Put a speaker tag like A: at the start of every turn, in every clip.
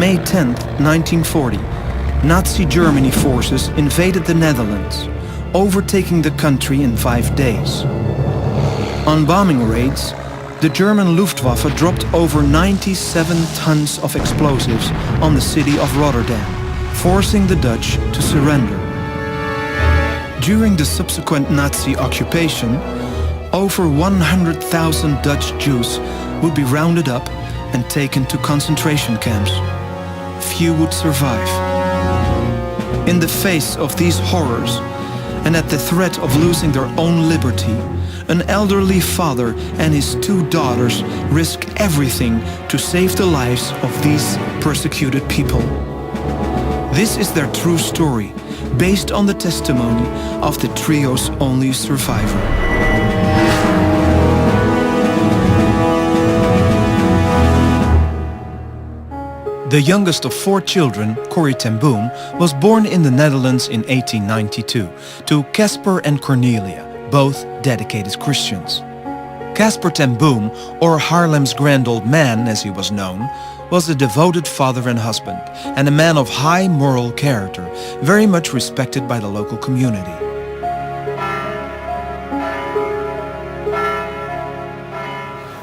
A: May 10, 1940, Nazi Germany forces invaded the Netherlands, overtaking the country in 5 days. On bombing raids, the German Luftwaffe dropped over 97 tons of explosives on the city of Rotterdam, forcing the Dutch to surrender. During the subsequent Nazi occupation, over 100,000 Dutch Jews would be rounded up and taken to concentration camps. Few would survive. In the face of these horrors, and at the threat of losing their own liberty, an elderly father and his 2 daughters risk everything to save the lives of these persecuted people. This is their true story, based on the testimony of the trio's only survivor. The youngest of 4 children, Corrie Ten Boom, was born in the Netherlands in 1892 to Casper and Cornelia, both dedicated Christians. Casper Ten Boom, or Haarlem's grand old man as he was known, was a devoted father and husband, and a man of high moral character, very much respected by the local community.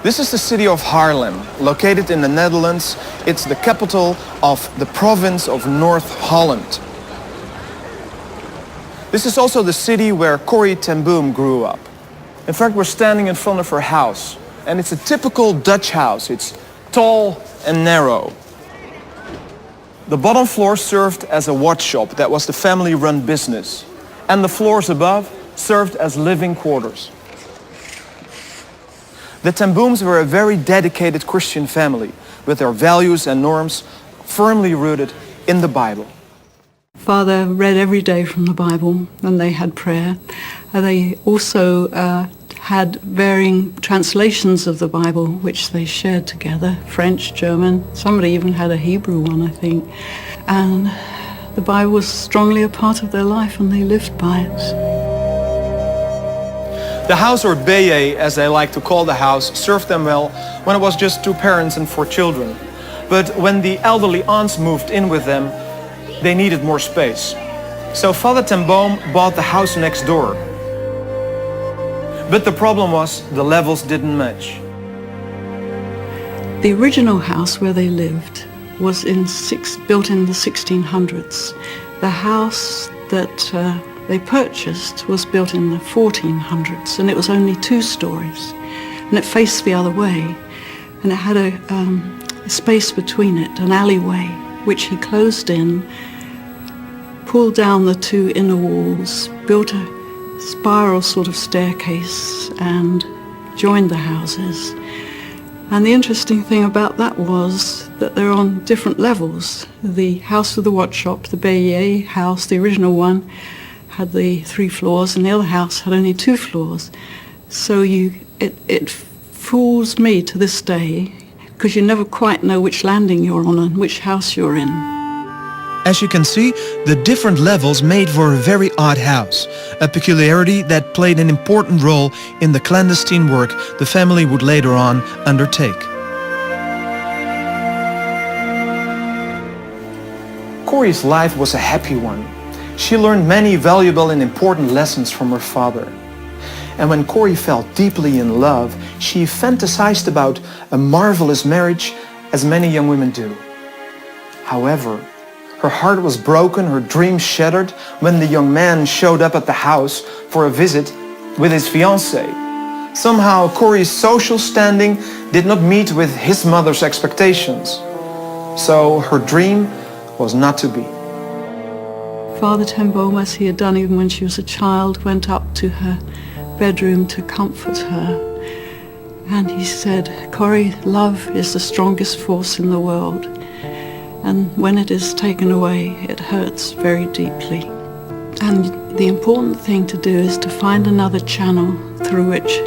A: This is the city of Haarlem, located in the Netherlands. It's the capital of the province of North Holland. This is also the city where Corrie Ten Boom grew up. In fact, we're standing in front of her house, and it's a typical Dutch house. It's tall and narrow. The bottom floor served as a watch shop. That was the family-run business. And the floors above served as living quarters. The Ten Booms were a very dedicated Christian family, with their values and norms firmly rooted in the Bible.
B: Father read every day from the Bible, and they had prayer. They also had varying translations of the Bible, which they shared together, French, German, somebody even had a Hebrew one, I think. And the Bible was strongly a part of their life, and they lived by it.
A: The house, or Beje, as they like to call the house, served them well when it was just 2 parents and 4 children. But when the elderly aunts moved in with them, they needed more space. So Father Ten Boom bought the house next door. But the problem was the levels didn't match.
B: The original house where they lived was built in the 1600s. The house that they purchased was built in the 1400s, and it was only 2 stories, and it faced the other way, and it had a space between it, an alleyway, which he closed in, pulled down the 2 inner walls, built a spiral sort of staircase, and joined the houses. And the interesting thing about that was that they're on different levels. The house with the watch shop, the Beje house, the original one, had the 3 floors, and the other house had only 2 floors. So it fools me to this day, because you never quite know which landing you're on and which house you're in.
A: As you can see, the different levels made for a very odd house, a peculiarity that played an important role in the clandestine work the family would later on undertake. Corrie's life was a happy one. She learned many valuable and important lessons from her father. And when Corrie fell deeply in love, she fantasized about a marvelous marriage, as many young women do. However, her heart was broken, her dreams shattered, when the young man showed up at the house for a visit with his fiancée. Somehow, Corrie's social standing did not meet with his mother's expectations. So her dream was not to be.
B: Father Ten Boom, as he had done even when she was a child, went up to her bedroom to comfort her. And he said, "Corrie, love is the strongest force in the world. And when it is taken away, it hurts very deeply. And the important thing to do is to find another channel through which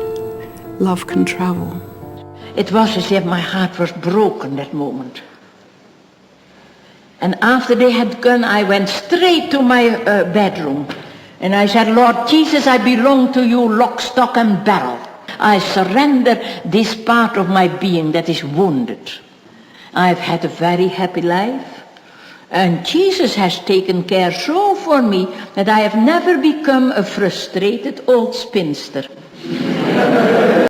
B: love can travel."
C: It was as if my heart was broken that moment. And after they had gone, I went straight to my bedroom. And I said, "Lord Jesus, I belong to you, lock, stock and barrel. I surrender this part of my being that is wounded. I've had a very happy life. And Jesus has taken care so for me that I have never become a frustrated old spinster.